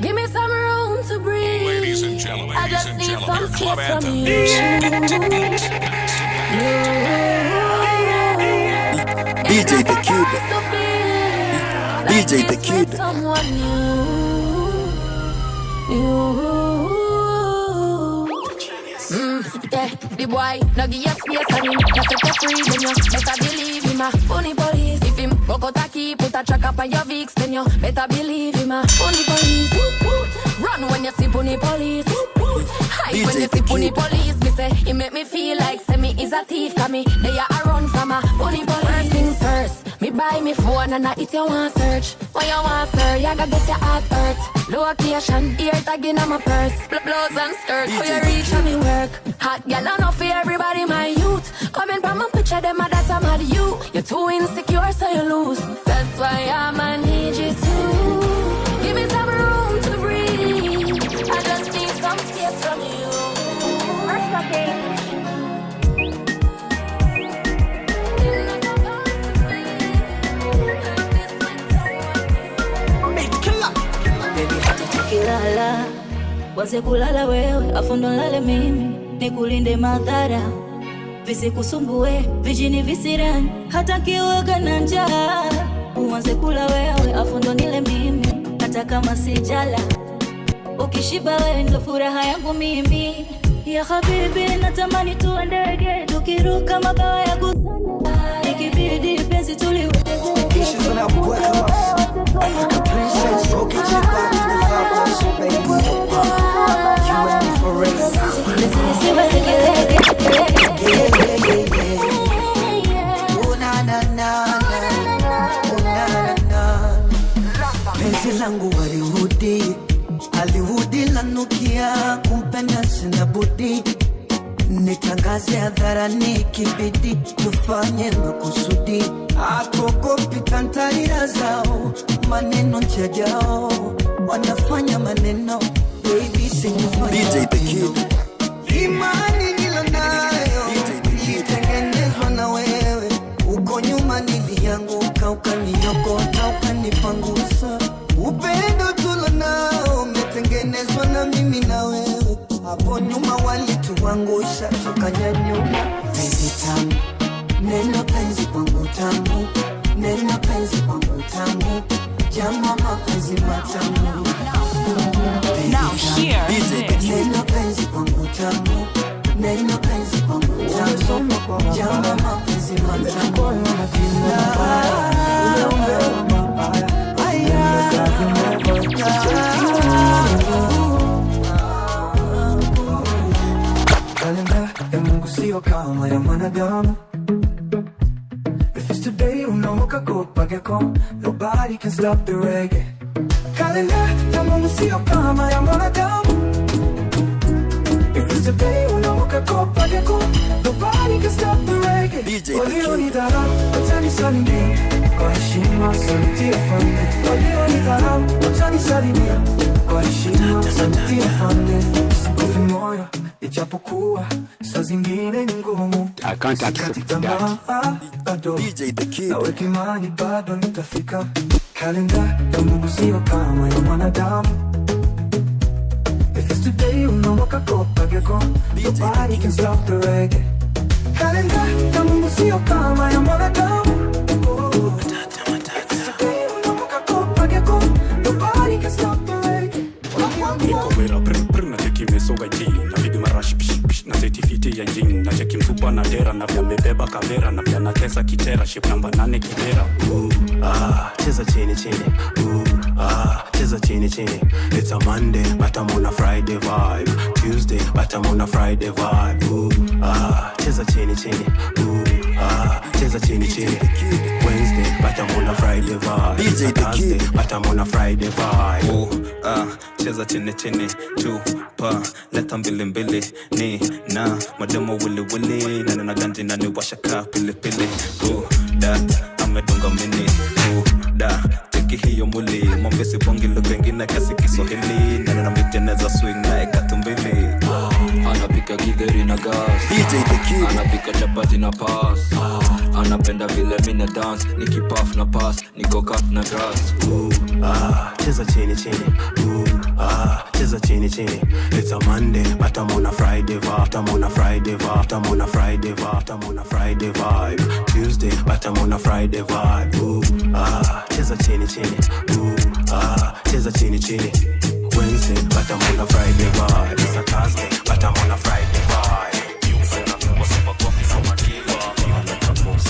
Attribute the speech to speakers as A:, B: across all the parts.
A: Give me some room to breathe.
B: Ladies and gentlemen,
A: I just need some
B: Club
A: space from
B: Anthem.
A: you.
C: DJ The Kid. DJ The Kid.
A: Someone new. Yeah, the boy, no give you space on him. Just set you free, then you better believe him. Funny police, if him buck out a key, put a track up on your Vicks, then you better believe him. Funny police, run when you see funny police. Hide when you see funny police. Me say, he make me feel like say me is a thief. Cause me, they are run from a funny police. First things first, me buy me phone and I hit you want search. When you want search, you gotta get your heart hurt. Location, ear tagging on my purse. Blouse and skirt, for you reach on me work. Hot gal enough for everybody, my youth. Coming from a picture, them that's I'm at you. You're too insecure, so you lose. That's why I'ma need you to give me some room to breathe. I just need some space from you.
D: Baby hata tukilala waze kulala wewe afu ndo nilale mimi nikulinde madhara visikusumbue vijini visirani hata kiwoga na njaa uanze kula wewe afu ndo nile mimi hata kama sijala ukishiba wewe ndo furaha yangu mimi ya habibi natamani tuwe ndege tukiruka mabawa ya kusana ikibidi penzi tuliweze
C: She's when I work her up. Africa princess, go get your back to the fabulous, baby. You and me for real. Oh na na na na, oh na na na. Penzi langu Hollywoodi lanukia, kumpenda sina budi. Nitangaze hadharani kibidi, tufanye makusudi. Akogopi kantarira zao, maneno chajao, wanafanya maneno, baby singefanya. DJ The Kid. Imani nilonayo, ilitengenezwa na wewe. Uko nyuma nilianguka, ukaniokota, ukanipangusa. Upendo tulonao, umetengenezwa na mimi na wewe. Hapo nyuma walituangusha, tukanyanyuka. Penzi tamu, neno penzi kwangu tamu. Neno penzi kwangu tamu. Jama mapenzi matamu.
E: Now here
C: Neno penzi kwangu tamu. Neno penzi kwangu tamu. Jama mapenzi matamu.
F: Kalenda ya Mungu sio kama ya mwanadamu. If it's today, unaamka kupiga kong. Nobody can stop the reggae. Kalenda ya Mungu sio kama ya mwanadamu. If it's today, unaamka kupiga kong. Nobody can stop the reggae. Walionidharau watanisalimia kwa heshima, sauti ya fande. Walionidharau watanisalimia kwa heshima, sauti ya fande. Sikufi moyo ijapokuwa saa zingine ni ngumu.
G: I can't accept that.
C: DJ The Kid.
F: Na weki imani bado nitafika. Kalenda ya Mungu sio kama ya mwanadamu. If it's today, unaamka kupiga kong. Nobody can stop the reggae. Kalenda ya Mungu sio kama ya mwanadamu. If it's today, unaamka kupiga kong. Nobody can stop the reggae.
G: Niko wera brr na cheki mesoga ji na bidi marash pish pish na certificate ya jing na cheki msupa na dera na vya mbeba kamera na vya nakesa kitera ship namba 8 kibera.
H: Cheza chini chini. Cheza chini chini. It's a Monday but I'm on a Friday vibe. Tuesday but I'm on a Friday vibe. Cheza chini chini. Cheza chini chini. Wednesday but I'm on a Friday vibe.
C: DJ The Kid.
H: But I'm on a Friday vibe.
I: Cheza chini chini. Tupa leta mbili mbili. Ni na mademo wili wili. Na ganji na ni washaka pili pili. Dat amedunga mini. Da teki hiyo muli. Mwambesi bongi lugha ingine kasi Kiswahili. Na miteneza swing na ekatumbili.
J: Anapika githeri na gas.
C: DJ The Kid.
J: Anapika chapati na pass. Anapenda vile mina dance. Nikipaf na pass. Niko cut na grass.
H: Cheza chini chini. cheza chini chini. It's a Monday, but I'm on a Friday vibe. I'm on a Friday vibe. I'm on a Friday vibe. I'm on a Friday vibe. Tuesday, but I'm on a Friday vibe. Ooh, cheza chini chini. Ooh, cheza chini chini. Wednesday, but I'm on a Friday vibe. It's a Thursday, but I'm on a Friday vibe. You feel like I'm super coffee from a diva. Like a boss.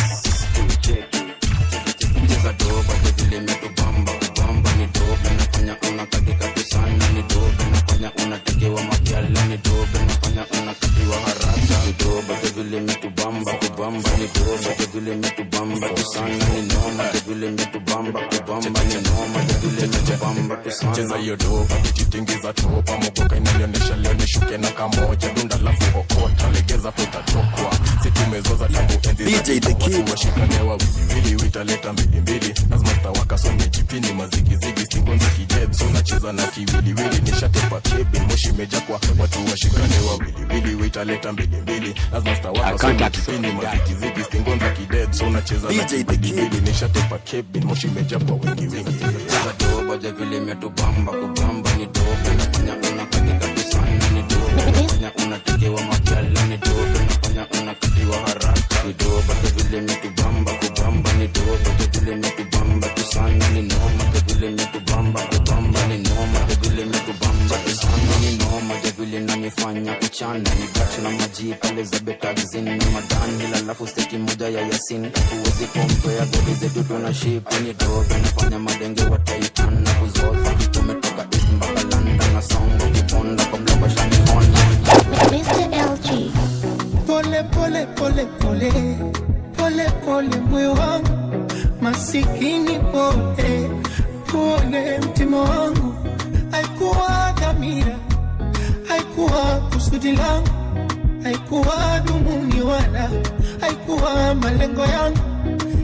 J: Cheza doba, vile metubamba. Kubamba ni doba, nafanya unakatika tu sana. Ni doba, nafanya unatekewa makiala. Ni doba, nafanya unakatiwa haraka. Ni doba, vile metubamba. Kubamba ni doba, vile metubamba tu sana. Ni noma, vile metubamba. Kubamba ni noma, vile metubamba tu sana.
B: Cheza hiyo doba, kichitingiza topa. Mogoka inanionesha leo nishuke na kamoja. Dunda lafu okota, legeza peta chokwa. Situmezoza tangu enzi
K: DJ The Kid.
B: Washikanewa wili witaleta mbili. Lazima stawaka so mejipini mazigizigi. Stingonza kijeb so nacheza na kiwiliwili. Nishatepa kebi moshi meja kwa watu washikanewa wili witaleta mbili. Lazima stawaka so mejipini mazigizigi. Stingonza kijeb so nacheza na kiwiliwili. Nishatepa kebi moshi meja kwa wingi.
J: Cheza doba, vile metubamba. Kubamba ni doba, nafanya unakatika tu sana. Ni doba, nafanya unatekewa makiala. Ni doba, nafanya unakatiwa haraka. Ni doba, vile metubamba. Kubamba ni doba, vile metubamba tu sana. Ni noma, vile metubamba. Kubamba ni noma, vile metubamba tu sana. Ni noma, vile nanifanya kuchana. Ni gachi na maji pale za betagzin. Ni madani ila lafu steki moja ya yasin. Uwezi kompea goli zetu tuna ship. Ni doba, nafanya madenge wa Titan. Na kuzoza, tumetoka East mpaka London. Na songo kiponda kwa mlaba shani honda.
L: Mr. LG.
M: Pole pole pole pole pole pole moyo wangu masikini pole pole mtima wangu. Haikuwa dhamira, haikuwa kusudi langu, haikuwa dhumuni wala haikuwa malengo yangu,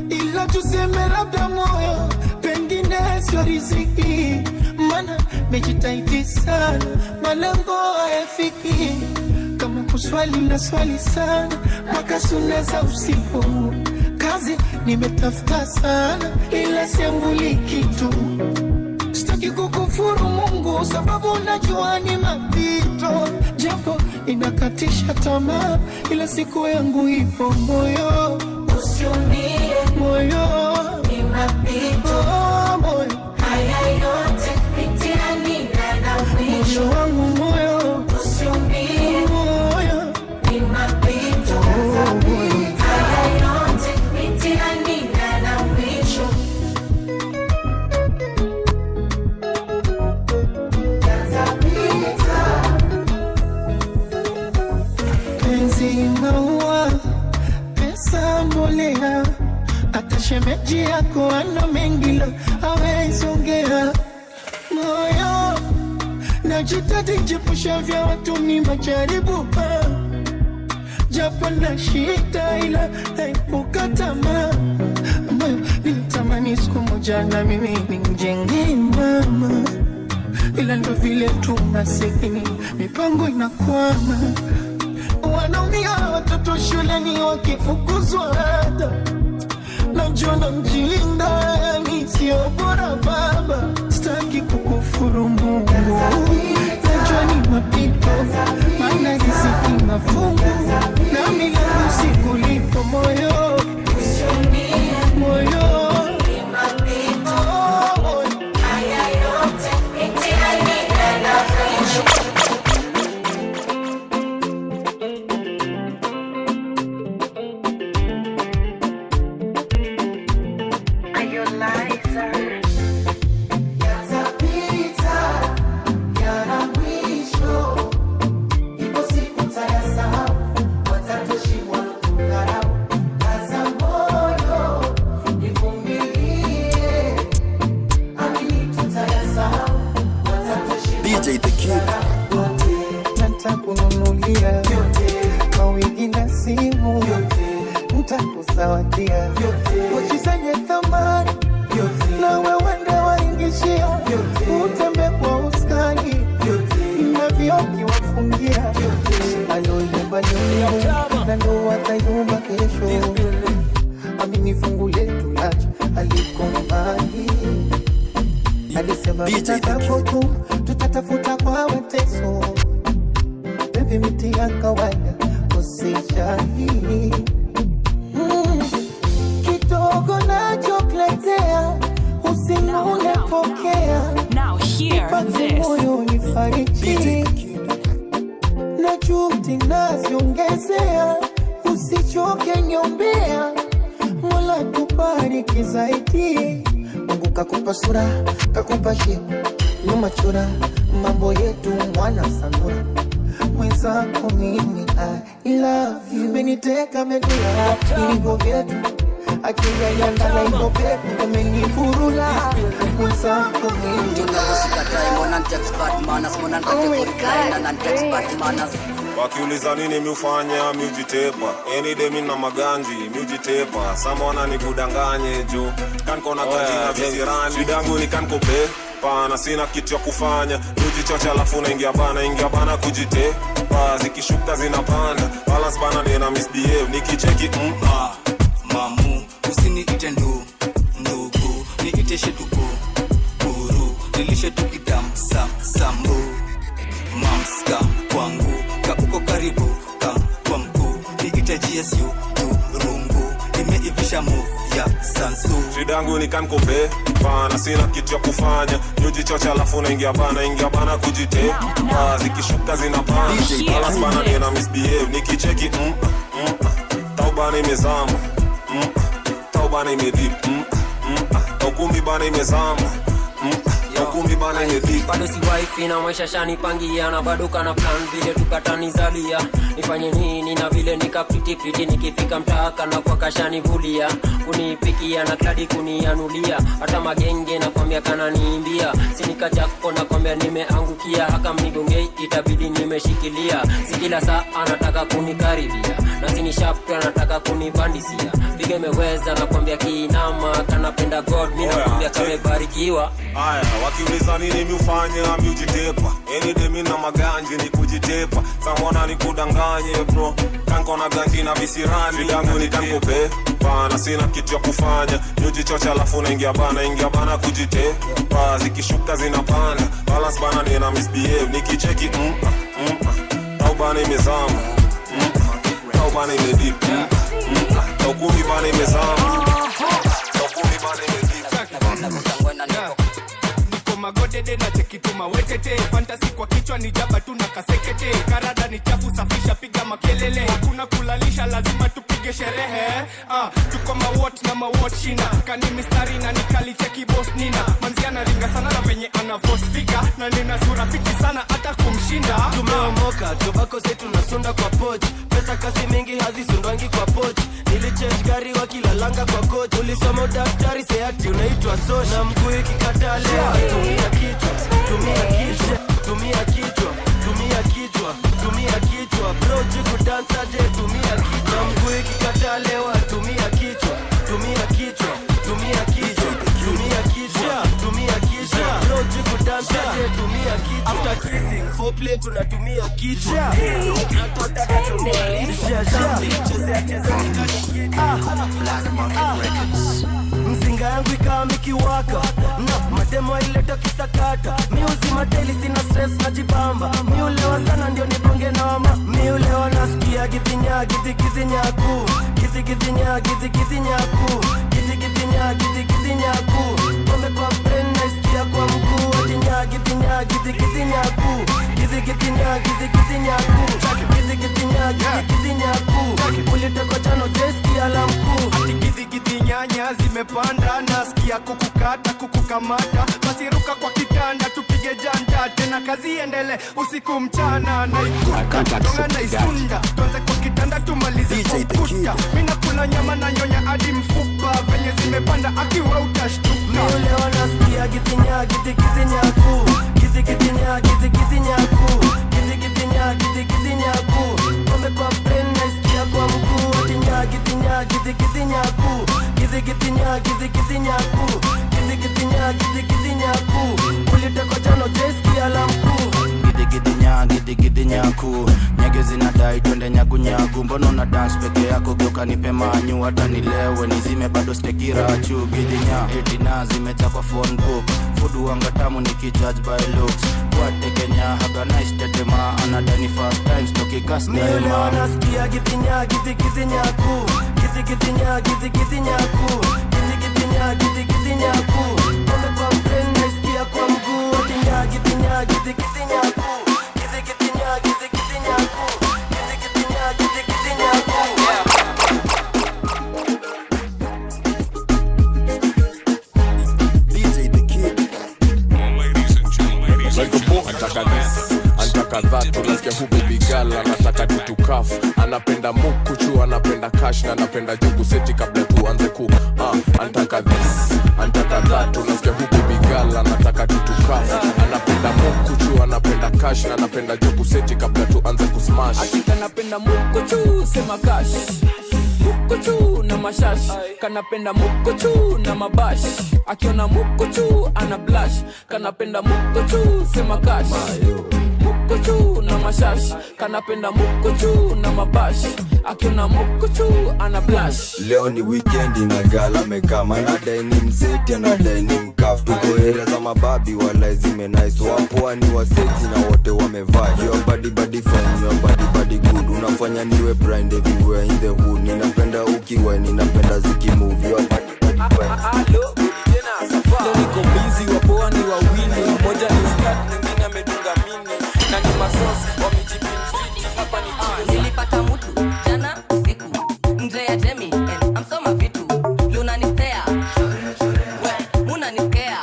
M: ila tuseme labda moyo pengine sio riziki. Mana mejitahidi sana malengo hayafiki. Kama kuswali na swali sana mpaka suna za usiku. Kazi nimetafuta sana ila siambuli kitu. Sitaki kukufuru Mungu sababu najua ni mapito. Japo inakatisha tamaa ila siku yangu ipo moyo. Usiumie moyo ni mapito. Moyo haya yote mitiani na mwisho. Moyo wangu moyo usiumie moyo ni mapito. Haya yote mitiani na mwisho. Penzi maua, pesa mbolea. Hata shemeji yako ana mengi la hawezi ongea. Moyo najitahidi jepusha vya watu ni majaribu. Japo na shida ila haikuka tamaa. Moyo nilitamani siku moja na mimi nimjenge mama. Ila ndo vile tu masikini mipango inakwama. Wanaumia watoto shuleni wakifukuzwa ada. Najiona mjinga yani sio bora baba. Sitaki kukufuru Mungu, najua ni mapito. Maana riziki mafungu na milango siku lipo moyo. Moyo haya yote mitiani na mwisho.
K: DJ The Kid.
M: Nitakununulia mawigi na simu, nitakuzawadia pochi zenye thamani, na wewe ndo waingishia. Utembe kwa uskani na vioki wafungia. Aloyumba nyumba na ndo watayumba kesho. Amini fungu letu lacho aliko mbali. Alisema tutatafuta kwa watu moyo unifariji na juhudi naziongezea, usichoke nyombea, Mola tubariki zaidi. Mungu kakupa sura, kakupa shepu, nyuma chora, mambo yetu mwana sanura. Mwenzako mimi I love you, meniteka medula, ilivyo vyetu akili ya ndala ino pepu, umenifurula. Mwenzako mimi
B: wakiuliza nini miufanya miujitepa, any day mina maganji miujitepa, sama wana nikudanganye juu kanko na ganji na visirani, shidangu ni kanko pe pana, sina kitu ya kufanya miujichocha alafu na ingia bana kujitepa, zikishuka zinapanda balance bana nena misbehave nikicheki
N: mamu usiniite ndugu niite shetuko guru nilishe tukidam sambu mamska kwangu ka uko karibu ka kwa mkuu niite GSU turungu nimeivisha move ya sansu,
B: shidangu ni kankope pana, sina kitu ya kufanya niujichocha alafu na ingia bana kujitepa, zikishuka zinapanda balance bana nena misbehave nikicheki taubana imezama taubana imedip ukumbi bana imezama ukumbi bana imedip.
O: Bado si wife na maisha shani pangia na bado kana plan vile tukatanizalia, nifanye nini na vile nikapiti nikifika mtaka na kwa kashani vulia, kunipikia na kladi kunianulia, hata magenge na kwambia kana niimbia, sinika chako na kwambia nimeangukia, haka mnidonge itabidi nimeshikilia, si kila saa anataka kunikaribia na sini sharp anataka kunibandisia, vige meweza na kwambia kiinama kanapenda God mimi na kwambia kamebarikiwa.
B: Aya wakiuliza nini miufanya miujitepa, any day mina maganji ni kujitepa, samona ni kudanganye bro kanko na ganji na visirani, shidangu ni kankope pana, sina kitu ya kufanya miujichocha alafu na ingia bana kujitepa, zikishuka zinapanda balance bana nena misbehave nikicheki taubana imezama taubana imedip ukumbi bana imezama ukumbi bana imedip
P: magodede na chekituma wetete, fantasy kwa kichwa ni jaba tu na kasekete, karada ni chafu safisha piga makelele, hakuna kulalisha lazima tupige sherehe. Tuko mawot na mawot shina, kani mistari na nikali cheki boss nina, manzia na ringa sana na venye ana voice fika, na nina sura fiti sana hata kumshinda.
Q: Tumeomoka, tobako zetu nasunda kwa poch, pesa kasi mingi hazisundwangi kwa poch, nilichange gari wakilalanga kwa coach, ulisoma daktari sayati unaitwa sosh, na mguu ikikata leo tumia kichwa, tumia kichwa, tumia kichwa, tumia kichwa, tumia kichwa, bro jiku dansa je tumia kichwa, na mguu ikikata leo tumia kichwa, tumia kichwa, tumia kichwa, tumia kichwa, tumia kichwa, bro jiku dansa je tumia kichwa, after kissing foreplay tunatumia kichwa, nataka tutumia cheza Black Market Records. Mzinga yangu ikawa mikiwaka na mademo ileta kisakata, miuzi mateli sina stress na jibamba, miulewa sana ndio niponge noma, miulewa nasikia githinya githinyaku githinya githinyaku githinyaku, pombe kwa brain nasikia kwa mguu, atinya githinyaku githinyaku, uliteko chano jeski ala mkuu,
P: nyanya zimepanda nasikia kukukata kukukamata, basi ruka kwa kitanda tupige janda tena kazi endele usiku mchana, na ikuka tonga na isunda tuanze kwa kitanda tumalize kukuta, mina kula nyama na nyonya hadi mfupa, venye zimepanda akiwa utashtuka,
Q: miulewa nasikia githinyaku githinyaku, pombe kwa brain nasikia kwa mguu, atinya githinyaku uliteko chano jeski ala mkuu,
R: gidhinyaku nyege zinadai twende nyagunyagu, mbono na dance peke yako geuka nipe manyu, hata nilewe nizime bado stekirachu, gidhinya etina zimecha kwa phone book, food wanga tamu nikijudge by looks, kwate Kenya haga nice tetema, anadani first time stoki cast daima,
Q: miulewa nasikia githinyaku pombe kwa brain nasikia kwa mguu, atinya kiti kiti nyaku, kiti kiti nya, kiti kiti nyaku, kiti kiti nya, kiti kiti nyaku.
K: DJ the Kid.
B: Antaka that, unasikia hu baby girl anataka tutukafu, anapenda mukuchu, anapenda cash na anapenda jugu seti kabla tuanze ku antaka this, antaka that, unasikia hu baby girl anataka tutukafu, anapenda mukuchu, anapenda cash na anapenda jugu seti kabla tuanze ku smash.
S: Akika napenda mukuchu, sema cash mukuchu na mashash, kanapenda mukuchu na mabash, akiona mukuchu ana blush, kanapenda mukuchu, sema cash mukuchu na mashash, kanapenda mukuchu na mabash, akiona mukuchu ana blush.
K: Leo ni weekend na gala mekama na dining set na dining kaf, tuko area za mababi wala zime nice, wapo ni waseti na wote wamevaa. Your body body fine, your body body good, unafanya niwe blind everywhere in the hood. Ninapenda ukiwa, ninapenda ziki move. Your body body fine.
S: Leo niko busy, wapoa ni wawili, moja ni start, mwingine amedunga mini, na ni masos wamejipin city, hapa ni chile.
T: Nilipata mtu jana usiku nje ya Jemi and I'm so mavitu Luna ni stare we muna ni scare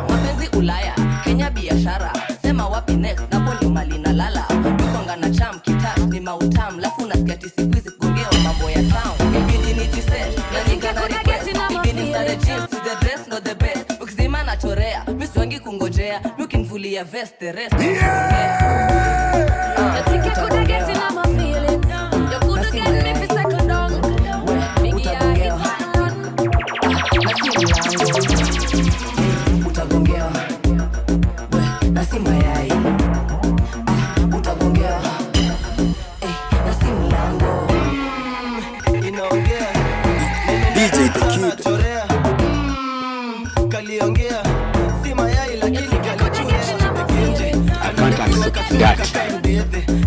T: mapenzi Ulaya Kenya biashara sema wapi next na poli mali na lala tukonga na cham kitash ni mautam lafu nasikia siku hizi kugongea mambo ya town ibidi ni jiset na nikana request ibidi sare jeans to the dress no the best ukizima na chorea mimi wangi kungojea mimi kinvulia vest the rest
K: DJ the Kid.
Q: Kaliongea si mayai lakini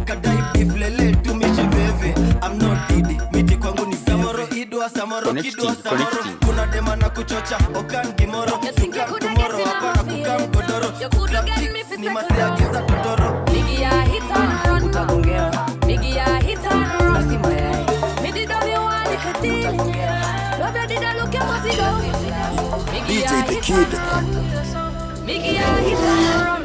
Q: kadai beef lele tumesheveve. I'm not Didi, miti kwangu ni samoro idwa samoro kidwa samoro. Kuna dema na kuchocha okan gimoro suka tomorrow hapa na kukam godoro. Ni masea giza totoro.
A: Nigi ya hit and run utagongea. Nigi ya hit and run si mayai. Midi do you want to deal? Love you did I look at what you do?
K: DJ the Kid.
A: Nigi ya hit and run.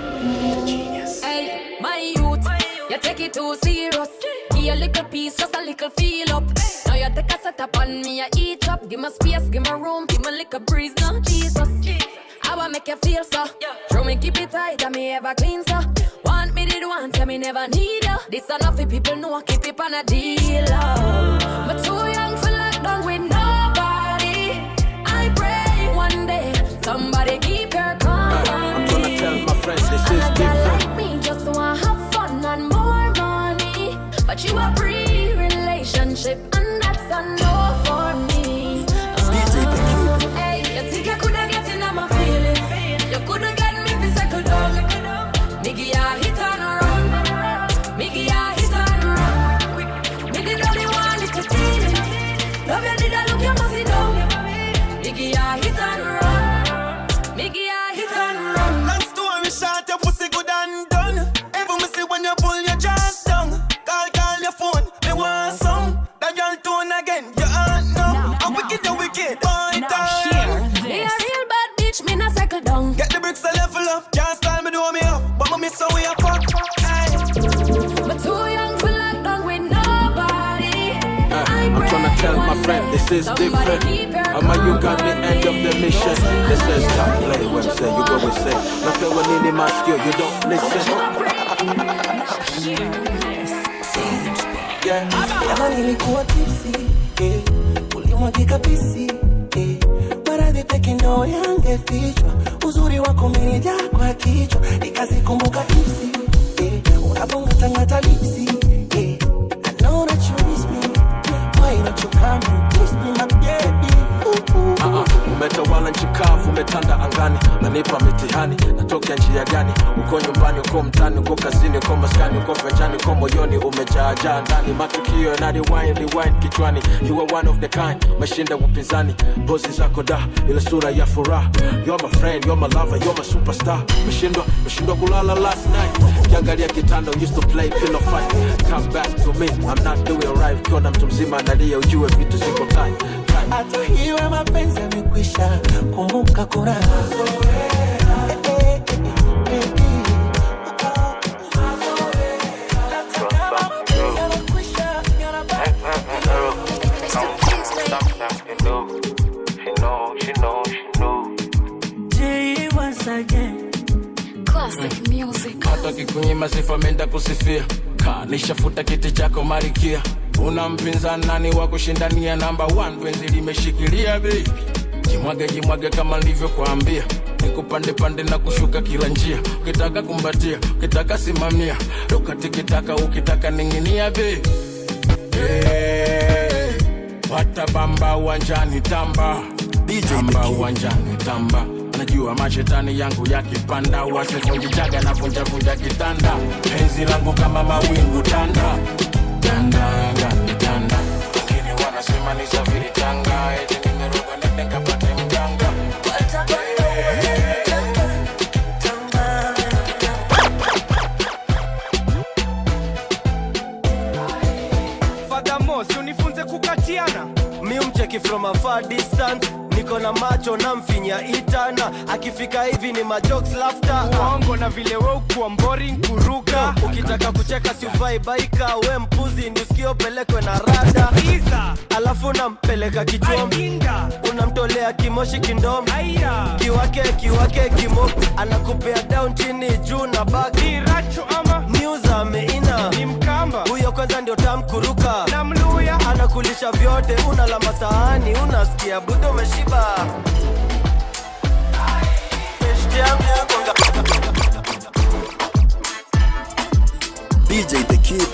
A: Hey, my youth, you take it too serious. Give a little piece, just a little feel up. Now you take a set up on me, I eat up. Give me space, give me room, give me a little breeze now, Jesus. I wanna make you feel so. Show me keep it tight and me ever clean so. Want me did want, tell me never need you. This enough for people know, keep it on a deal. But too young for lockdown with nobody. I pray one day somebody keep your calm.
R: I'm tryna tell my friends this is different.
A: Like me just wanna have fun and more money, but you a pre-relationship and that's a no for me. Hey, you think I coulda get in on my feelings? You coulda get me to settle down. Nigga, I hit and run. Nigga, I hit and run. Me did only want it to deal. Love you did I look you must down. Nigga, I hit and run. Nigga, I hit and run.
Q: Long story short, your pussy good and done. Even me see when you pull your jaws down. Call your phone, me want some. That girl tone again, you ain't know. I'm wicked, you wicked, boy down.
A: Me a real bad bitch, me not settle down.
Q: Get the bricks a level up, can't style me do me up. But me miss how we a fuck.
A: But too young for lockdown with nobody.
R: I'm tryna tell my friend this is different. Ama you got the end of the mission. This is stop play when say you go and say nothing when in the mask you don't listen.
C: Kama nilikuwa tipsy, ulimwagika pisi, maradhi peke ndo yangefichwa. Uzuri wako umenijaa kwa kichwa, nikazikumbuka tipsy, unabonga tangata lipsi. I know that you miss me, why don't you come and kiss me my baby?
R: Umetawala nchi kavu, umetanda angani, nanipa mitihani.
B: unatokea njia gani? Uko nyumbani, uko mtani, uko kazini, uko maskani, uko venjani, uko moyoni, umejaa ndani. Matukio na rewind kichwani. You are one of the kind, mashinda upinzani. Pozi zako da, ile sura ya furaha. You're my friend, you're my lover, you're my superstar. Meshindwa kulala last night. Kiangalia kitanda, used to play pillow fight. Come back to me, I'm not doing right. Kiona mtu mzima analia, ujue vitu ziko tight.
C: Hata hiyo mapenzi yamekwisha, kumbuka kuna
A: Classic music.
B: Hata kikunyima sifa menda kusifia. Nishafuta kiti chako marikia. Una mpinzani nani wa kushindania number 1? Penzi limeshikilia baby. Jimwage kama nilivyokuambia. Nikupande pande na kushuka kila njia. Ukitaka kumbatia, ukitaka simamia. Ukitaka ninginia baby. Wata bamba uwanjani tamba. Tamba uwanjani tamba. Najua mashetani yangu yakipanda. Wasivunjijaga na vunja kitanda. Penzi langu kama mawingu tanda. Tanda. Wengine wanasema ni safiri tanga. Eti nimeroga nende kapate mganga.
P: Furthermore, unifunze kukatiana.
Q: Mi umcheki from a far distance. Niko na macho na mfinya itana. Akifika hivi ni majokes laughter.
P: Uongo na vile we ukuwa boring kuruka.
Q: Ukitaka kucheka si uvai baika. We mpuzi ndi usikio pelekwe na rada.
P: Iza
Q: alafu nampeleka kichombi. Unamtolea kimoshi kindomo. Kiwake kimo. Anakupea down chini juu na back.
P: Ni racho ama
Q: news ameina.
P: Ni mkamba.
Q: Huyo kwanza ndio tamkuruka.
P: Na mluya
Q: anakulisha vyote. Unalamba sahani. Unasikia budo meshiba.
K: DJ the Kid.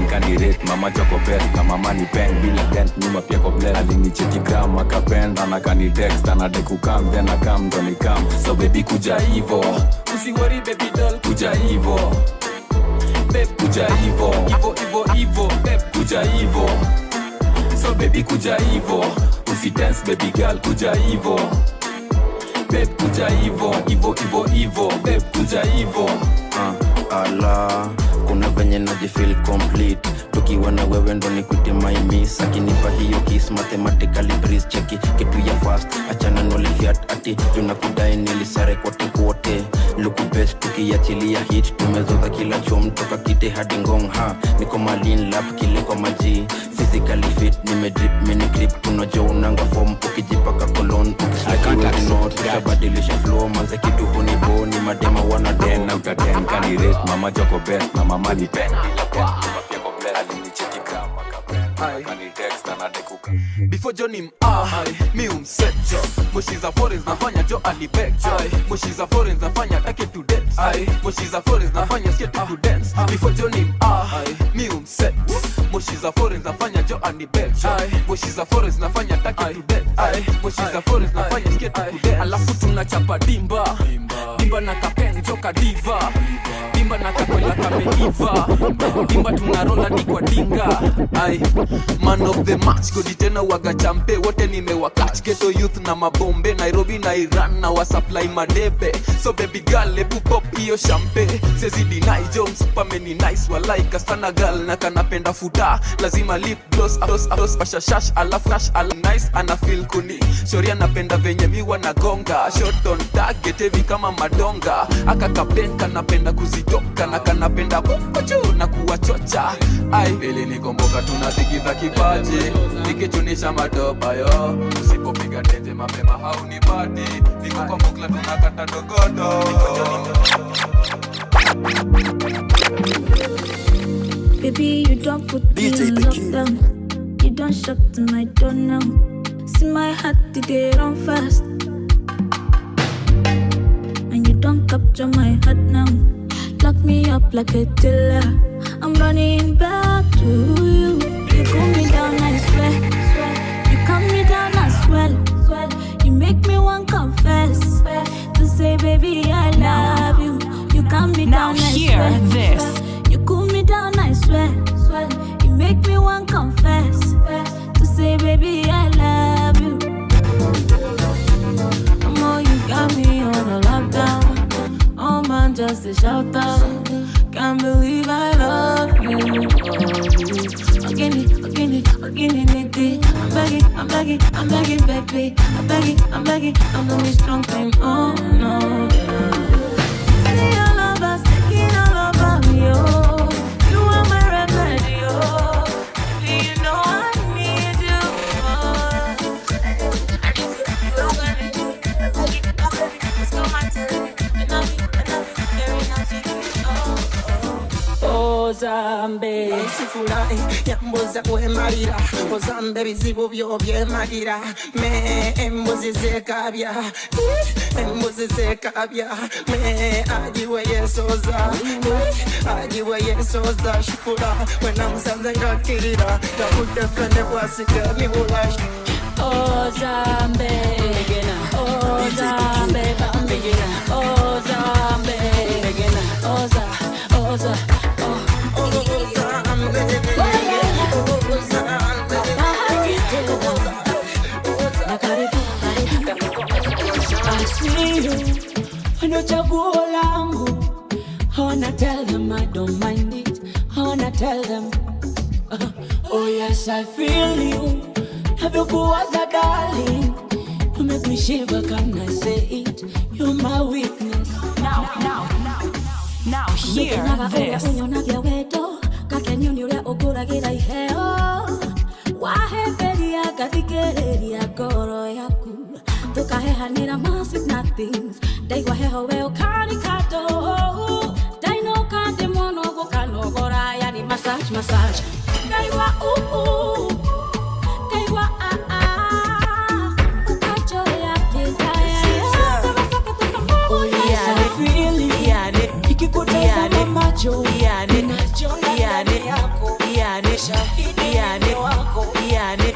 U: Candidate mama choko best na mama ni pen bila dent nyuma pia ko blend alinicheki gram akapenda na kani text na deku come then I come don't I come so baby kuja hivo usiworry baby doll kuja hivo babe kuja hivo babe kuja hivo so baby kuja hivo usi dance baby girl kuja hivo babe kuja hivo babe kuja hivo
V: ala kuna venye najifeel complete tukiwa na wewe ndo nikuite my miss akinipa hiyo kiss mathematically breeze cheki kitu ya fast achana nole hiat ati tunakudai nilisare kote look best tukiachilia hit tumezoza kila chom toka kite hadi ngong ha niko malin lap kile kwa maji physically fit nimedrip mini grip tunajua unanga form ukijipaka cologne ukislaki not tabadilisha flow manze kitu huniboni madema wana den
U: na utaten kanirate mama joko best na mama ni pen pia ko blend alinicheki gram akapenda kani text na deku
W: before Johnny mi umsecho mushiza foreigns nafanya jo alibecho mushiza foreigns nafanya take to dance mushiza foreigns nafanya skate to dance before Johnny mi umsecho mushiza foreigns nafanya jo alibecho mushiza foreigns nafanya take to dance mushiza foreigns nafanya skate to dance
S: alafu tunachapa dimba na kapen joka diva dimba na kakwela kameiva dimba tunarola ni kwa dinga
W: man of the match kodi tena waga champe wote nimewakach ghetto youth na mabombe Nairobi na Iran na wa supply madebe so baby girl ebu pop hiyo champe sezi deny Jones pameni nice walaika sana girl na kanapenda futa lazima lip gloss pasha alafu cash nice ana feel kuni shori anapenda venye miwa na gonga shot on target heavy kama madonga akakapenka napenda kuzitoka na kanapenda kukuchu na kuwachocha ili nikomboka tunatikidha kipaji nikichunisha madoba yo usipopiga tenje mapema haunipati niko kwa mukla tunakata dogodo
D: Baby, you don't put me in lockdown. You don't shut to my door now. See my heart today run fast. And you don't capture my heart now. Lock me up like a dealer. I'm running back to you. You cool me down, I swear. You calm me down. swell. You make me want confess to say, baby, I love you. You calm me down, I
E: hear
D: swear.
E: this.
D: You cool me down, I swear. You make me want confess to say, baby, I love you. Oh, you got me on a lockdown. Oh man, just a shout out. Can't believe I love you. Again, I'm begging, baby. I'm begging, I'm doing strong time. Oh no, see all of us taking all over me. Oh, you are my remedy. Oh, baby, you know I need you.
C: Oh, Zambe, sifulai, yamboza kwe marira. Oh, Zambe, bizibu byo bye marira. Me, embozi zekabya. Embozi zekabya. Me, ajiwe yesoza. Ajiwe yesoza. Shukura, when I'm something got kirira. Kakutefene wasike miwulash.
D: Oh, Zambe, oh, Zambe, bambigina. Oh, Zambe, oh, Zambe, I see you, no chaguo langu. I wanna tell them I don't mind it. I wanna tell them, oh yes, I feel you. Have you kuwaza, darling? You make me shiver, can I say it? You're my weakness.
E: Now hear this.
D: Tukahehanira massive nothings. Daigwa heho weo kari kato. Daino kade mono go kanogora. Yani massage. Daigwa Daigwa Ukacho ya oh yes, I feel it. Ikikutazama macho. Iane yako. Iane shahidi wako. Iane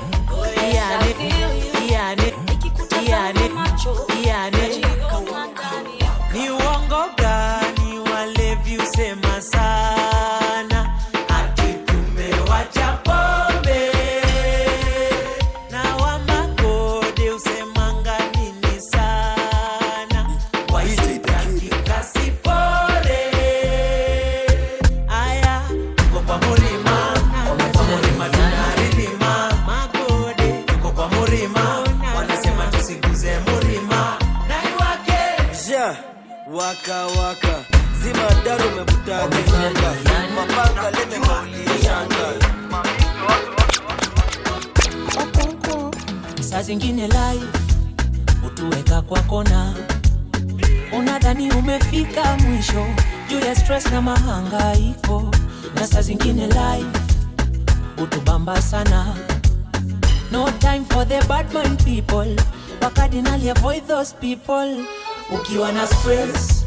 F: ni uongo gani walevi usema sana ati tumewacha pombe na wamagode usemanga nini sana waizitakika sifore aya uko kwa murima tunarinima magode uko kwa murima wanasema tusiguze murima
Q: waka zima daru mevuta nanga mapanga leme maulia shanga
C: saa zingine life utuweka kwa kona, unadhani umefika mwisho juu ya stress na mahangaiko, na saa zingine life utubamba sana. No time for the bad mind people, wakadinali avoid those people. Ukiwa na stress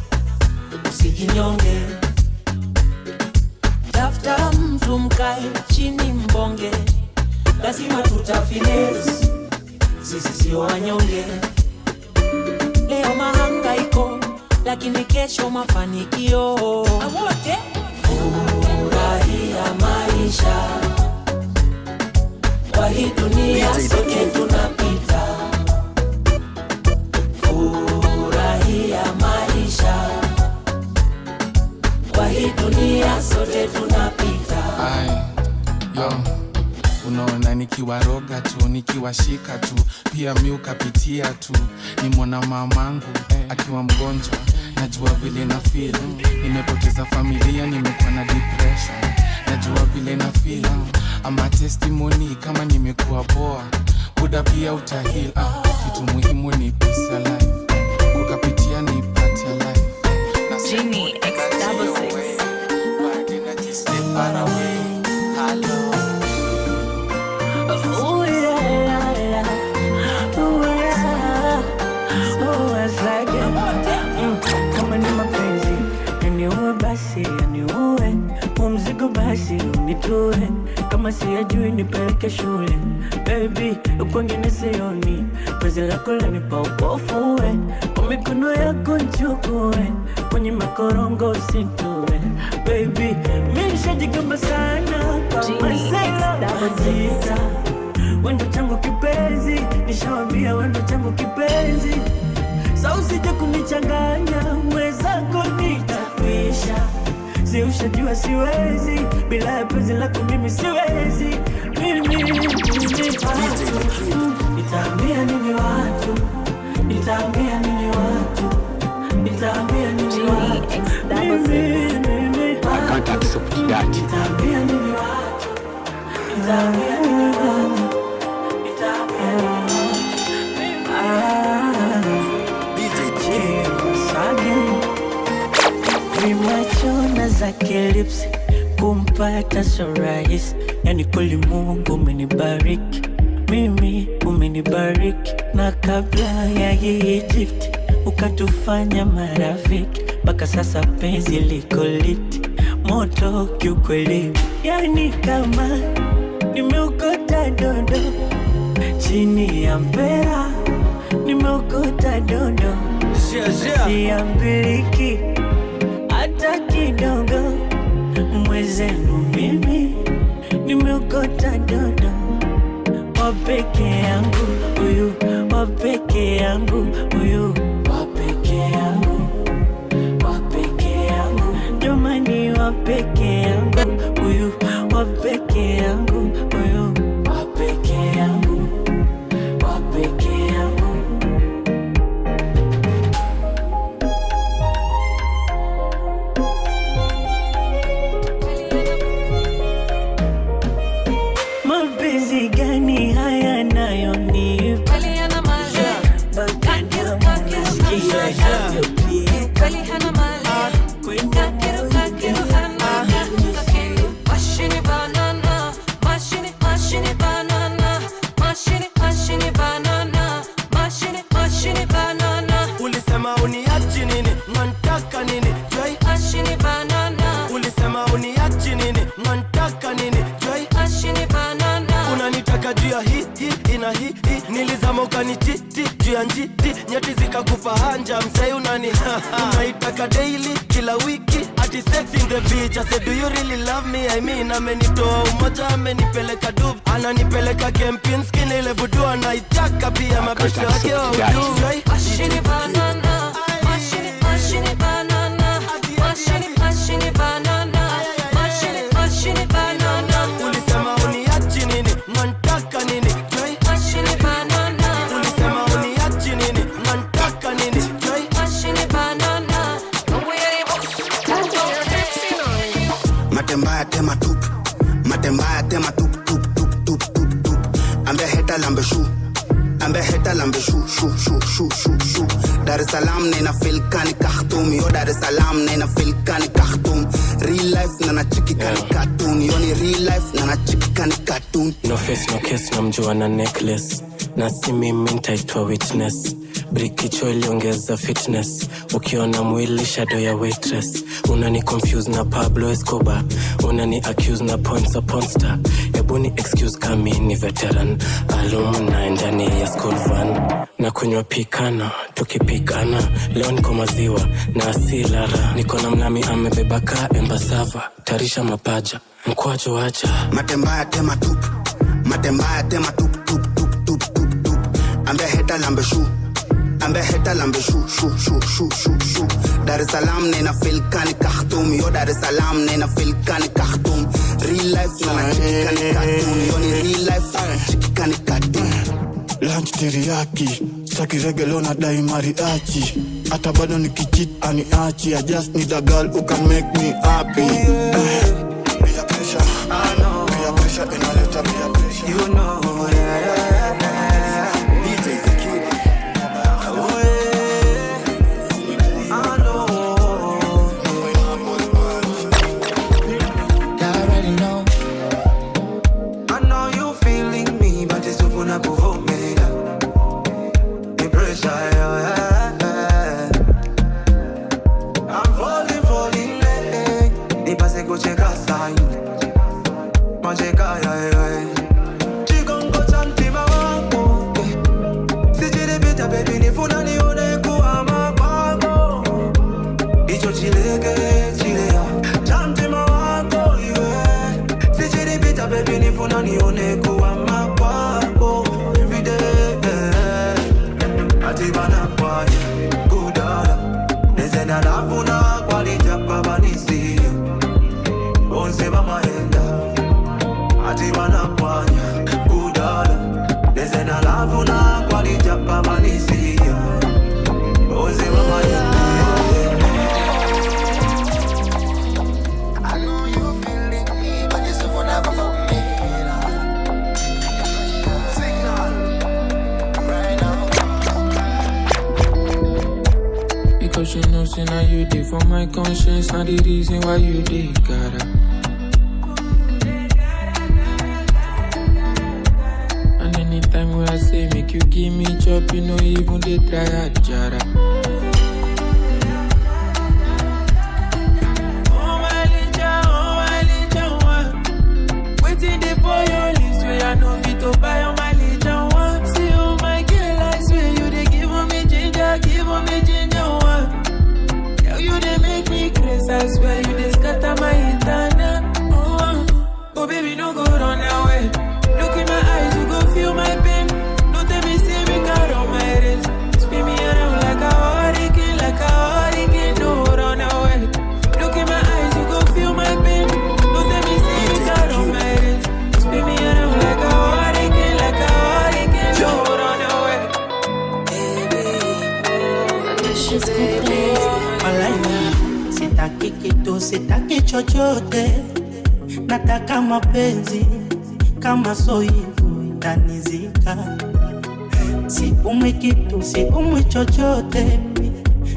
C: usijinyonge, tafuta mtu mkae chini mbonge, lazima tutafines, sisi sio wanyonge. Leo mahangaiko lakini kesho mafanikio. Furahia maisha, kwa hii dunia sote tunapita. Furahia maisha, kwa hii dunia sote tunapita.
G: Yo, unaona nikiwaroga tu, nikiwashika tu, pia mi ukapitia tu. Nimwona mamangu akiwa mgonjwa, najua vile na feel. Nimepoteza familia, nimekuwa na depression, najua vile na feel. Ama testimony kama nimekuwa poa, buda pia utahil. Kitu muhimu ni peace ya life, kukapitia ni part ya life.
E: Genie X66
G: but najistay far away. Hello.
C: Oh yeah, oh yeah, oh it's like it. Kama ni mapenzi, yaniue basi, yaniue. Mzigo basi unitue, kama siyajui nipeleke shule. Baby, kwengine sioni, penzi lako lanipa upofu kwa mikono yako nchukue, kwenye makorongo usitue. Baby, mimi nishajigamba sana kama sela mazita. Wendo changu kipenzi, nishawambia wendo changu kipenzi. Sa usije kunichanganya, mwezako nitakwisha. Si ushajua siwezi, bila penzi lako mimi siwezi. Nitaambia nini watu, nitaambia nini watu, nitaambia nini watu. I can't accept that. Nitaambia nini watu, nitaambia nini watu, nitaambia nini watu. Vimachona zake lips kumpata so rahisi. Yani kweli Mungu umenibariki, mimi umenibariki. Na kabla ya Egypt ukatufanya marafiki. Mpaka sasa penzi liko lit, moto kiukweli. Yani kama nimeokota dodo chini ya mpera, nimeokota dodo siambiliki hata kidogo. Mwezenu mimi nimeokota dodo, wapeke yangu huyu, wapeke yangu huyu, wapeke yangu, wapeke yangu. Jamani wapeke yangu huyu, wapeke yangu huyu, wapeke yangu, wapeke yangu. Mapenzi gani haya nayo nipa? Kweli hana mali, kakiru kweli hana mali, kakiru hana kakiru. Mashini banana, mashini banana, mashini banana, mashini banana.
Q: Ulisema uniachi nini, unataka nini, Joy?
T: Mashini banana.
Q: Ulisema uniachi nini, unataka nini, Joy?
T: Mashini banana.
Q: Unanitaka juu ya hii ina hii. Nilizama ukanititi juu ya njiti, nyati zikakupa hanja, msai unani unaitaka daily kila wiki. Ati sex in the beach, I said do you really love me? I mean amenitoa umoja, amenipeleka dub, ananipeleka Kempinski, ile vudu anaitaka pia mabesha yake wa udu.
T: Mashini banana, mashini banana, mashini banana, mashini banana.
Q: Ulisema uniachi nini, unataka nini, Joy?
T: Mashini banana.
Q: Ulisema uniachi nini, unataka nini, Joy?
T: Mashini banana.
H: Matembaya tema tup, matembaya tema tup tup tup tup tup tup. Ambe heta lambe shu, ambe heta lambe shu shu shu shu shu shu. Dar es Salaam nena fil kani Khartoum, yo Dar es Salaam nena fil kani Khartoum. Real life nana chiki kani cartoon, yo ni real life nana chiki kani cartoon.
I: No face no case na mjua na necklace, na si mimi nitaitwa witness. Brikicho iliongeza fitness, ukiona mwili shadow ya waitress. Unani confuse na Pablo Escobar, unani accuse na points upon star. Ebu ni excuse kami ni veteran, alumni ndani ya school van. Na kunywa pikana, tukipikana, leo niko maziwa na asilara. Niko na mlami amebeba ka embasava, tarisha mapaja, mkwajo wacha.
H: Matembaya tema tup, matembaya tema tup tup tup tup tup tup. Ambe heta lambe shu, ambe heta lambe shu shu shu shu shu shu. Dar es Salaam nena fil kani Khartoum, yo Dar es Salaam nena fil kani Khartoum. Real life nana chiki kani cartoon, yo ni real life chiki kani cartoon.
J: Lunch teriyaki, saki regelo na dai mariachi. Ata bado nikicheat aniachi. I just need a girl who can make me happy. Peer pressure, I know. Peer pressure inaleta peer pressure. You know, DJ the Kid.
M: I know. You already know. I know you feeling me, but it's open up for me. The pressure, I'm falling, Ni pase ko cheka sign, ma cheka, Chico
L: Cause you know, say now you did for my conscience. Not the reason why you did, gotta. And anytime when I say make you give me chop, you know even they try a jara. Waiting there for your list where I know fit to buy on my legion one. See, oh my girl, I swear you they give on me ginger one. Girl, you they make me crazy, I swear you they scatter my internal. Oh baby, no go run away. Look in my eyes, you go feel my pain. Don't tell me say me got on my wrist. Spin me around like a hurricane, no run away. Look in my eyes, you go feel my pain. Don't tell me say me got on my wrist. Spin me around like a hurricane, no run away.
C: Sitaki kitu, sitaki chochote. Nataka mapenzi kama so hivyo tanizika. Siumwi kitu, siumwi chochote.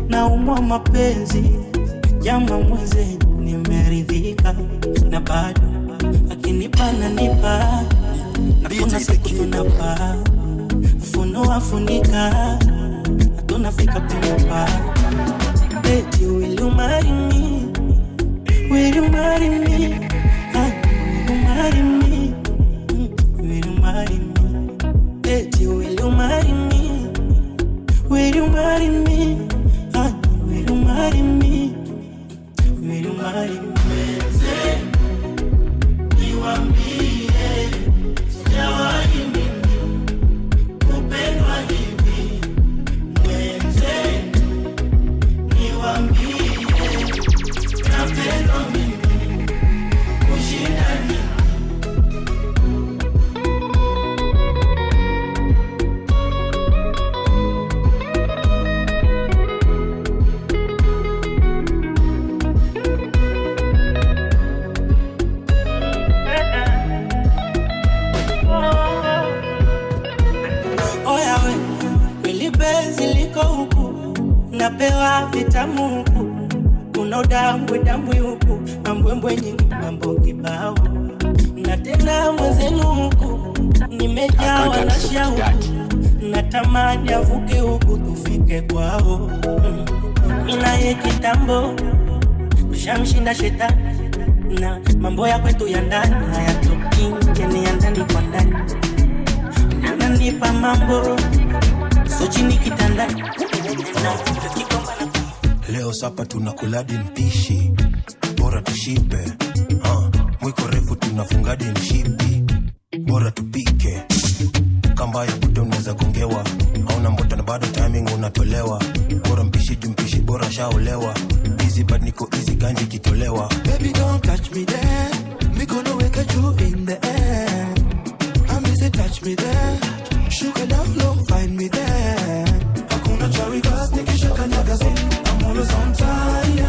C: Naumwa mapenzi jama mweze nimeridhika. Na bado akinipa nanipa. Hakuna siku tunapa. Funua funika. Hatunafika tunapa. Baby, will you marry me? Will you marry me? Will you marry me? Will you marry me? Baby, will you marry me? Will you marry me? Will you marry me? Will you marry me? Niwaambie, sijawahi mimi kupendwa hivi. Niwaambie, napendwa mimi kushinda nini. Oya we, kweli penzi liko huku, napewa vitamu huku. Kuna udambwe huku, mambwembwe nyingi, mambo kibao. Na tena mwenzenu huku, nimejawa na shauku. Natamani avuke huku tufike kwao. Mina ye kitambo, kushamshinda shetani. Na mambo ya kwetu ya ndani, hayatoki nje ni ya ndani kwa ndani. Ananipa mambo, so chini kitandani.
N: Leo sapa tunakuladi mpishi, bora tushipe. Mwiko refu tunafungadi mshipi, bora tupike. Kamba ya budo unaweza gongewa, hauna mbota na bado timing unatolewa. Bora mpishi jumpishi, bora shaolewa. Easy but niko easy ganji kitolewa.
O: Baby don't touch me there, me gonna wake you in the air. I'm busy touch me there, sugar down low find me there. Hakuna cha reverse nikishaka nyaga zone, I'm always on time.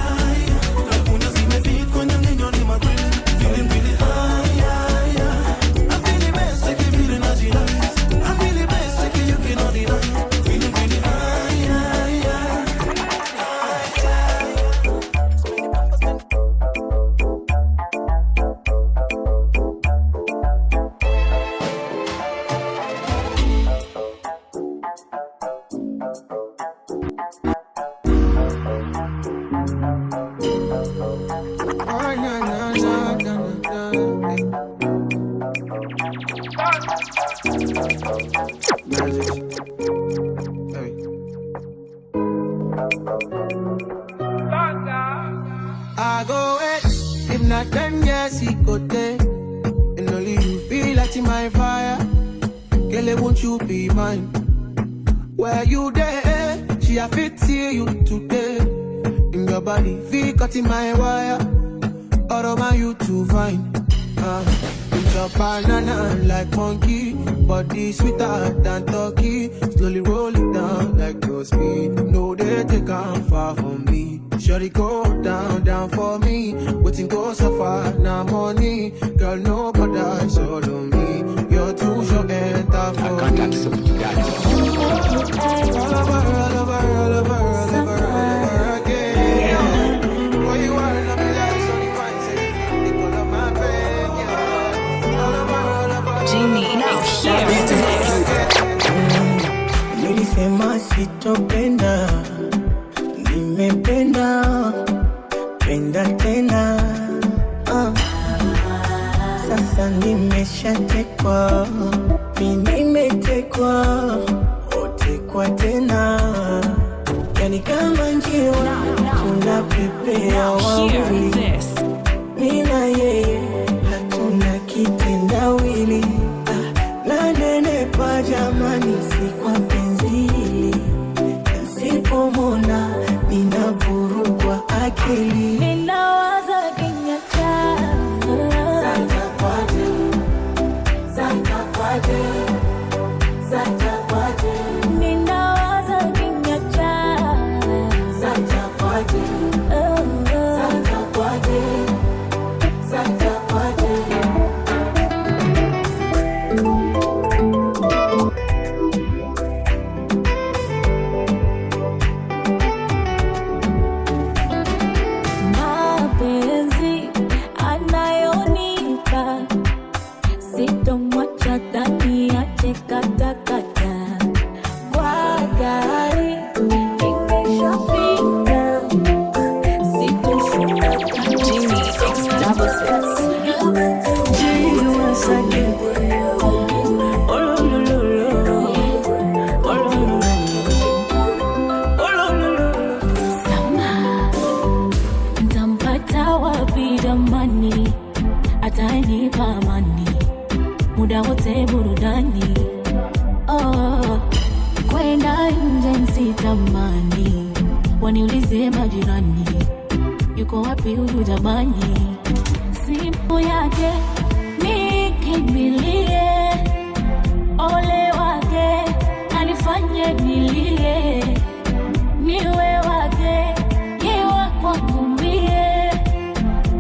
O: Hakuna zimefit kwenye mlinyo ni magrill, feeling really high. I'm feeling best, like you feeling naughty nice. I'm feeling best, like you cannot deny. Feeling really high. I go wait, if not then yes he go take. And only you feel like in my fire. Girl, won't you be mine? Where you there? She a fit see you today. In your body, feel cut in my wire. Out of my you too fine. Eat your banana like monkey, body sweeter than turkey. Slowly roll it down like your speed. No, they take on far from me. Shorty go down, down for me. Waiting go so far, now money. Girl, no bother, all on me. You're too short, enter for me. I can't accept you guys. All over, all over, all over, all over, all over.
C: sitopenda, nimependa, penda tena. Sasa nimeshatekwa, nimetekwa, otekwa tena. Yani kama njiwa tunapepea wawili, nina yeye hatuna kitendawili. Nanenepa jamani, si kwa penzi hili, nsipomona ninavurugwa akili.
D: Ninawaza kinyacha
C: Santa kwate, Santa kwate, Santa kwate.
D: Ninawaza kinyacha
C: Santa kwate, Santa kwate, Santa kwate.
D: mapenzi anayonipa sitomwacha ndani ya chekatakata kwa gari ikishafika sitoshuka Genie X66 ntampata wapi jamani, atanipa amani muda wote burudani. Oh, kwenda nje nsitamani, waniulize majirani yuko wapi huyu jamani. Simu yake nikimbilie, ole wake anifanye nilie, niwe wake yewa kwangu mie.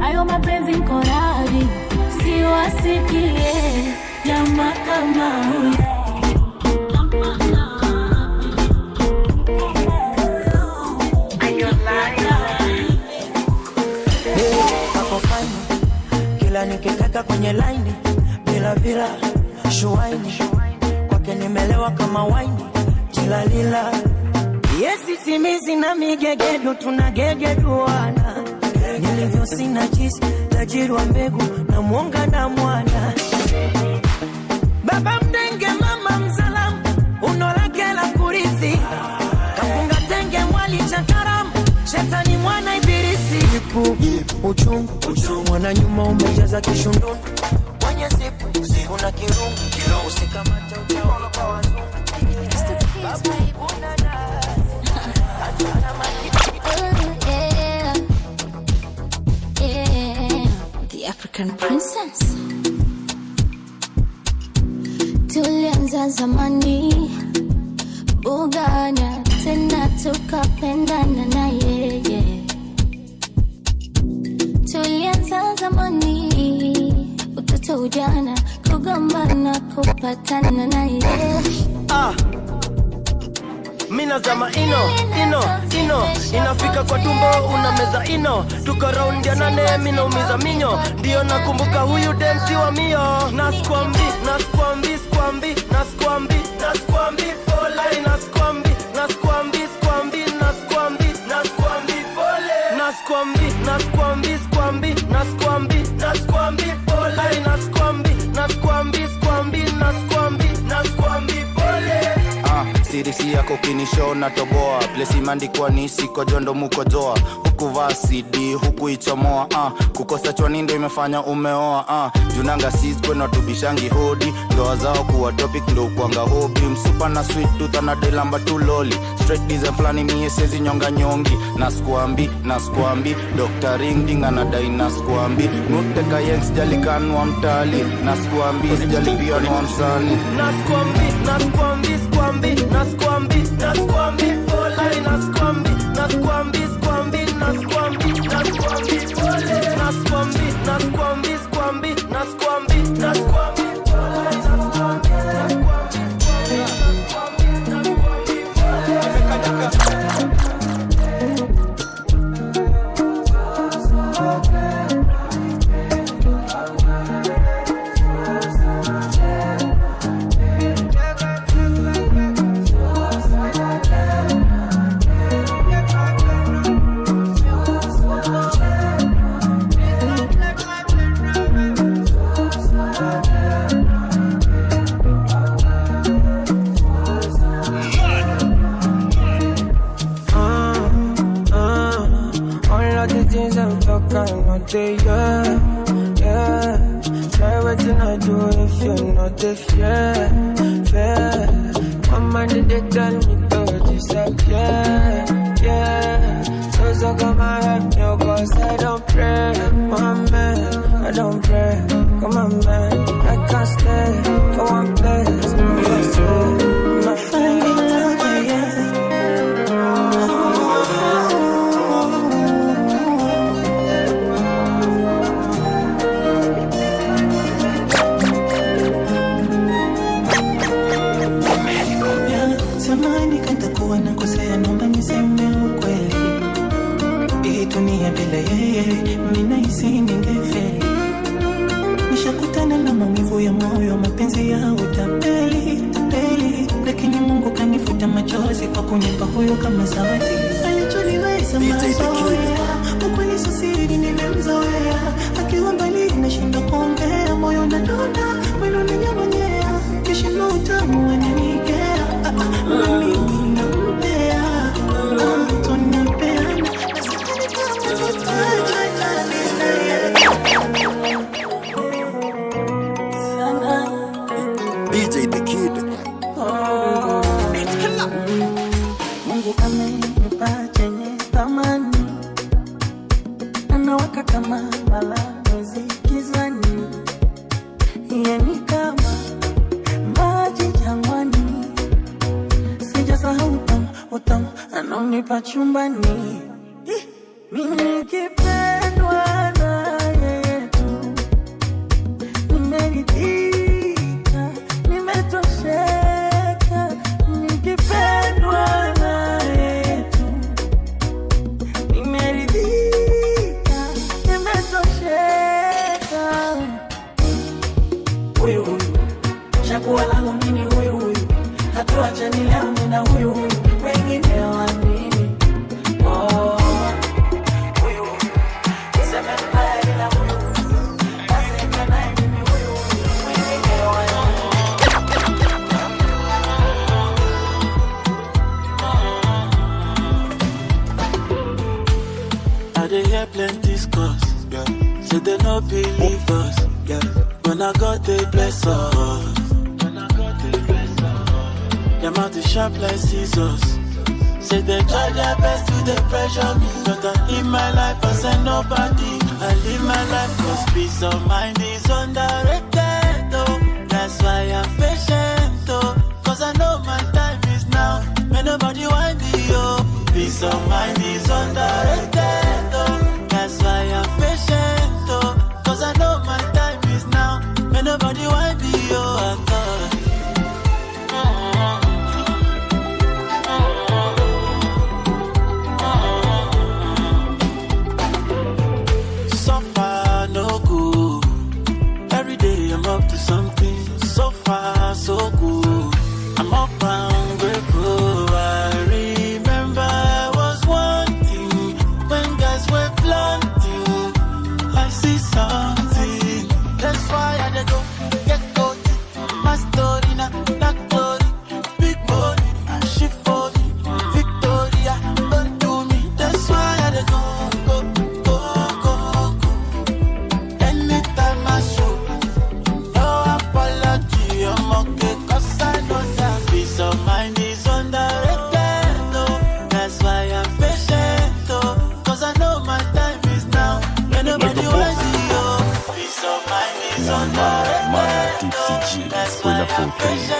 D: Ayo mapenzi mkorari siwasikie, jamaa kama huyu.
C: Ako fine, kila nikikaka kwenye line, bila shuwaini, kwake nimelewa kama waini, tilalila. Yesi simizi na migegedu, tunagegeduana. Nilivyo sina jisi, tajiri wa mbegu, na mwonga na mwana. Baba mdenge mama mzalamu, unolake la kurithi. Kafunga tenge mwali chakaramu, shetani mwana ibilisi. Ipu, uchungu, mwana nyuma umejaza kishundunu. Mwenye sipu, una kirungu, usikamata utaola kwa wazungu.
D: The African princess. Tulianza zamani bugana, tena tukapendana na yeye. Tulianza zamani, utoto ujana, kugombana kupatana na yeye.
Q: Mina zama ino inafika kwa tumbo unameza ino. Tuko round ya 8 mina umiza minyo. Ndio nakumbuka huyu demsi wa mio. Naskwambi pole. Naskwambi pole.
V: Sirisi yako kinisho na toboa, place imandikwa ni siko jondo mukojoa. Hukuvaa CD huku ichomoa, kukosa chwani ndo imefanya umeoa. Junanga sis kwena tubishangi hodi, ndoa zao kuwa topic ndo kuanga hobby. Msupa na sweet tooth anadelamba tu loli, straight design flani miye sezi nyonga nyongi. Naskwambi Dr. Ring Ding anadai naskwambi. Nuteka yengs jalikanwa mtali, naskwambi sijalipia nwa msani.
Q: Naskwambi pole. Naskwambi
O: say yeah. Try what you not do if you're not the fair. My mind they tell me to disappear. So come on, help me, cause I don't pray. My man, I don't pray. Come on, man, I can't stay. For one place, yes, my friend.
C: Samani kantakuwa na kosea, naomba niseme ukweli. Hii dunia bila yeye ninahisi ningefeli. Nishakutana na maumivu ya moyo, mapenzi ya utapeli, lakini Mungu kanifuta machozi kwa kunipa huyo kama zawadi. Alichoniweza mazoea, ukweli sisiri nimemzoea. Akiwa mbali nashinda kuongea, moyo unadona, mwili unanyamanyea. Kishindo utamu wananigea, mimi nampea, tunapeana.
A: DJ The Kid.
C: Mungu amenipa chenye thamani, anawaka kama mbala mwezi gizani. Yeye ni kama maji jangwani, sijasahau utamu anaonipa chumbani. Mimi nikipendwa na yeye tu, nimeridhika, nimetosheka. Nikipendwa na yeye tu, nimeridhika, nimetosheka. Huyu chaguo langu mimi, huyu hatuachani leo, mimi na huyu wengine wa nini?
B: They hear plenty scores, yeah. So they no believe us, yeah. When I got they bless us, them out to sharp like scissors. Say they try their best to they pressure me, but I live my life as a nobody. I live my life cause peace of mind is underrated, oh. That's why I'm patient, oh. Cause I know my time is now, when nobody want me, oh. Peace of mind is underrated. That's why I'm patient, oh. Cause I know my time is now, when nobody want me, oh, I thought. So far, no good. Every day I'm up to something. So far, so good. I'm up and grateful. I remember I was wanting when guys were flaunting. I see something. That's why I go get caught. My story now, not glory. Big money, she for me. Victoria, don't do me. That's why I go. Anytime I show, no apology. I'm okay, cause I know that peace of mind is underrated, oh. That's why I'm patient, oh. Cause I know my time is now, when nobody wants you, oh. Peace of mind is underrated,
U: Tipsy G, spoiler for 3,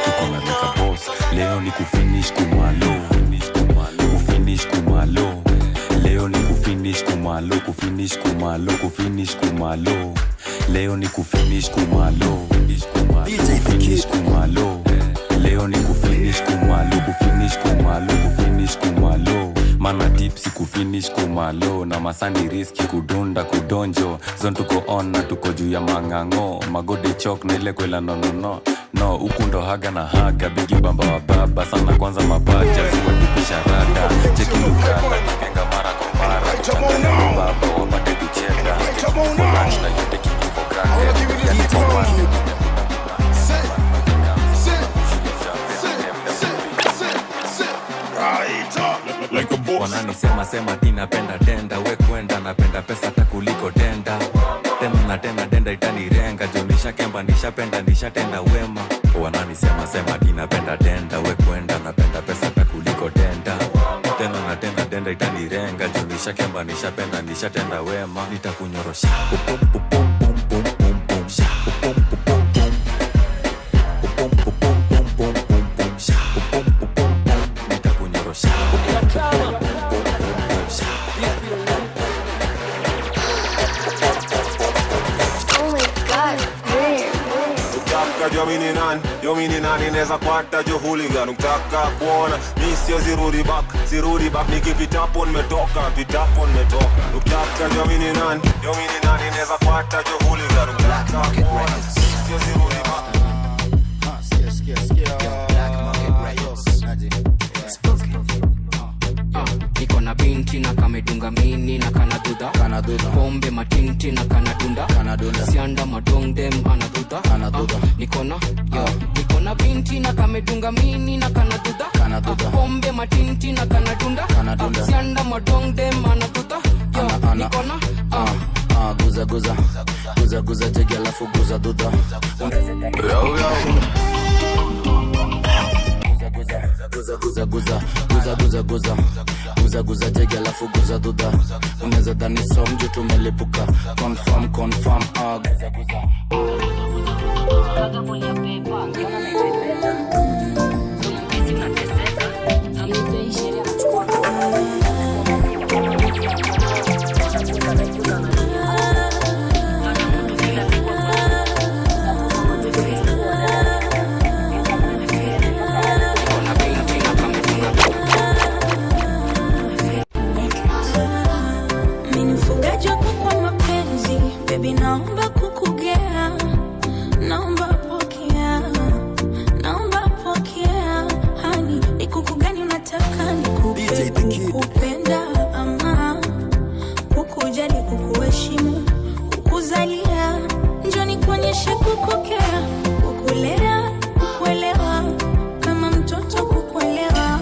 U: tuko na Leka Boss. Leo ni kufinish kumalo, kufinish kumalo. Leo ni kufinish kumalo, kufinish kumalo, kufinish kumalo. Leo ni kufinish kumalo, kufinish kumalo. Leo ni kufinish kumalo, kufinish kumalo, kufinish kumalo. Mana tipsi kufinish kumalo, na masani riski kudunda kudonjo. Zon tuko on na tuko juu ya mangango. Magode chok na ile kwela no. No, ukundo haga na haga. Bigi bamba wa baba, sana kwanza mapacha. Zima tupisha rada, cheki lukata. Nipenga mara kwa mara, kuchangana wa baba. Wapate kucheka, lunch na yote kiki for granted. Yani kwa wani
A: Like a
U: Wananisema sema tinapenda denda, we kwenda napenda pesa takuliko denda. Tena na tena denda itanirenga, jonisha kemba nishapenda nishatenda wema. Wananisema sema tinapenda denda, we kwenda napenda pesa takuliko denda. Tena na tena denda itanirenga, jonisha kemba nishapenda nishatenda wema. Nitakunyorosha pum pum pum pum pum pum pum sha pum pum pum pum pum pum pum pum pum pum sha pum pum pum pum. Nitakunyorosha pum pum pum pum sha.
A: Oh my God,
P: Yomini nani neza kwata jo hooligan. Ukitaka kuona mi sio zirudi back nikipitapo nimetoka. Ukitaka yomini nani neza kwata jo hooligan. Ukitaka kuona mi sio zirudi back.
S: Niko na binti na kamedunga mini na kanadudha pombe matinti na kanadunda sianda madong dem anadudha niko na binti na kamedunga mini na kanadudha pombe matinti na kanadunda sianda madong dem anadudha niko na
R: guza jegi alafu guza dudha guza jegi alafu guza dudha. Unaweza dhani somju tumelipuka. Confirm guza
D: Baby naomba kukugea, naomba pokea, hani ni kuku gani unataka nikupe? Kukupenda ama kukujali, kukuheshimu, kukuzalia, njoni kuonyeshe kukokea, kukulea, kukuelewa, kama mtoto kukuelewa,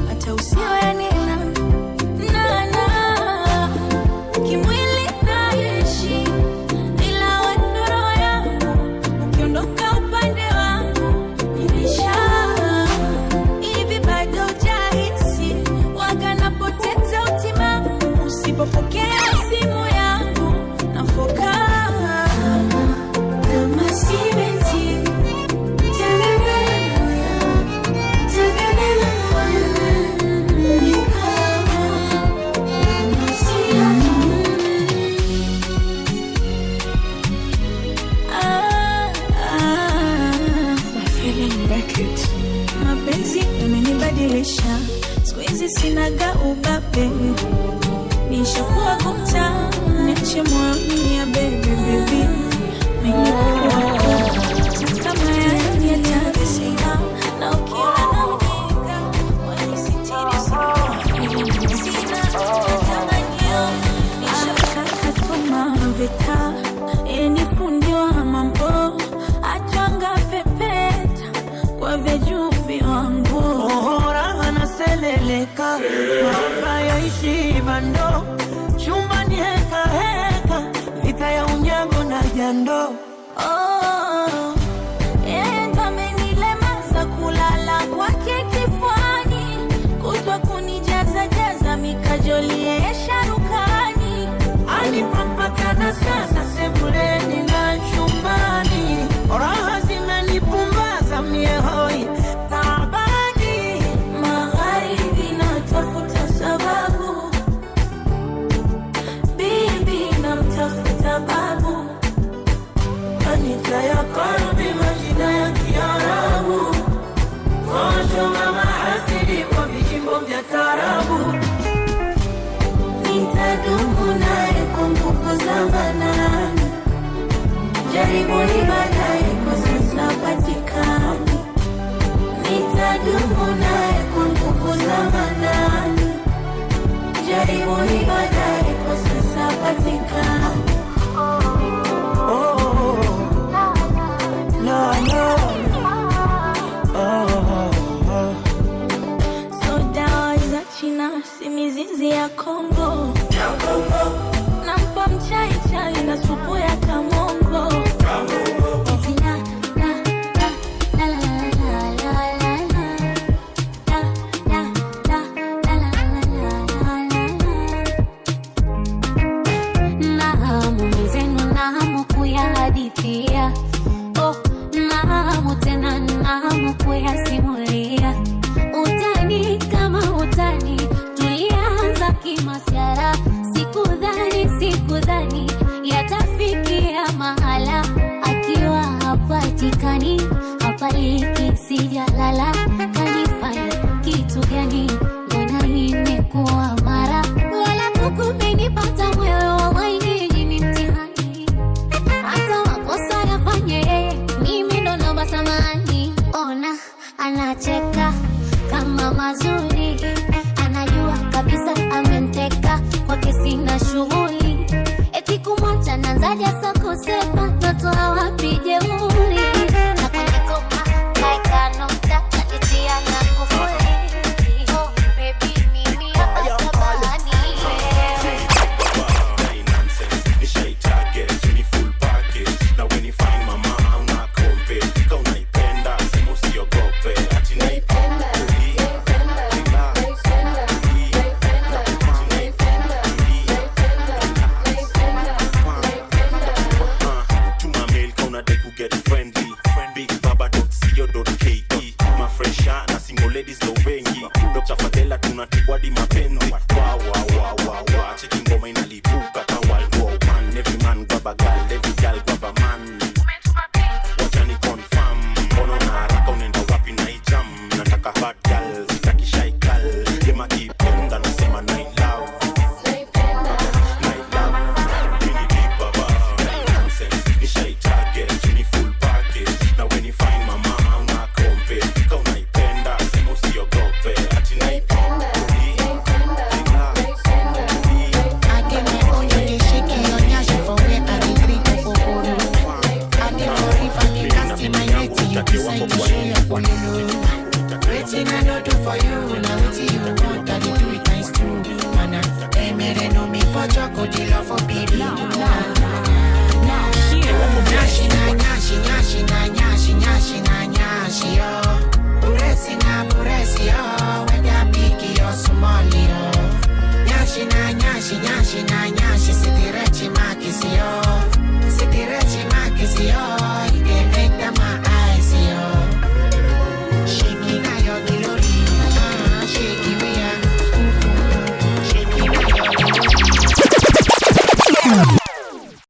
D: hata usiwe nena kimwili pokea simu yangu nafoka kama simenti mapenzi yamenibadilisha, siku hizi sinaga ubabe, nishakuwa gupta, niache moyoni ya baby. Mimi wako kama yani ya tabisina, na ukiona na mpiga wanisitiri sina tamanio. Nishakaka thuma vita, eni fundi wa mambo, atwanga pepeta kwa vejubi wangu.
C: Ohora anaseleleka, mabaya ishi bando, chumbani heka, vita ya unyago na jando.
D: Endo amenilemaza kulala kwake kifuani, kutwa kunijaza mikajolie ya sharukani.
C: Alipampakana sasa sebuleni na chumbani, raha zimenipumbaza miehoi tabani.
D: Magharibi natafuta sababu, bibi namtafuta babu,
C: kanisa ya kalbi majina ya Kiarabu, kosho mama hasidi kwa vijimbo vya tarabu.
D: Nitadumu naye kwa nguvu za manani, jaribuni baadaye kwa sasa patikani. Nitadumu naye kwa nguvu za manani, jaribuni baadaye kwa sasa patikani. So dawa za China mizizi ya Kongo. Nampa mchai chai na supu ya kamongo. Kuyasimulia utani kama utani, tulianza kimasyara, sikudhani yatafikia mahala, akiwa hapatikani hapaliki, sijalala, kanifanya kitu gani, mbona imekuwa mara, wala kukumenipata mwewe wa waini ni mtihani, hata wakosa yafanye mimi ndo naomba samani. Ona anacheka kama mazuri, anajua kabisa ameniteka, kwake sina shughuli, eti kumwacha nanzaja sako sepa, natoa wapi jeuri, na kwenye koma kaeka nota, katitia na kufuli. Oh baby mimi hapa tabani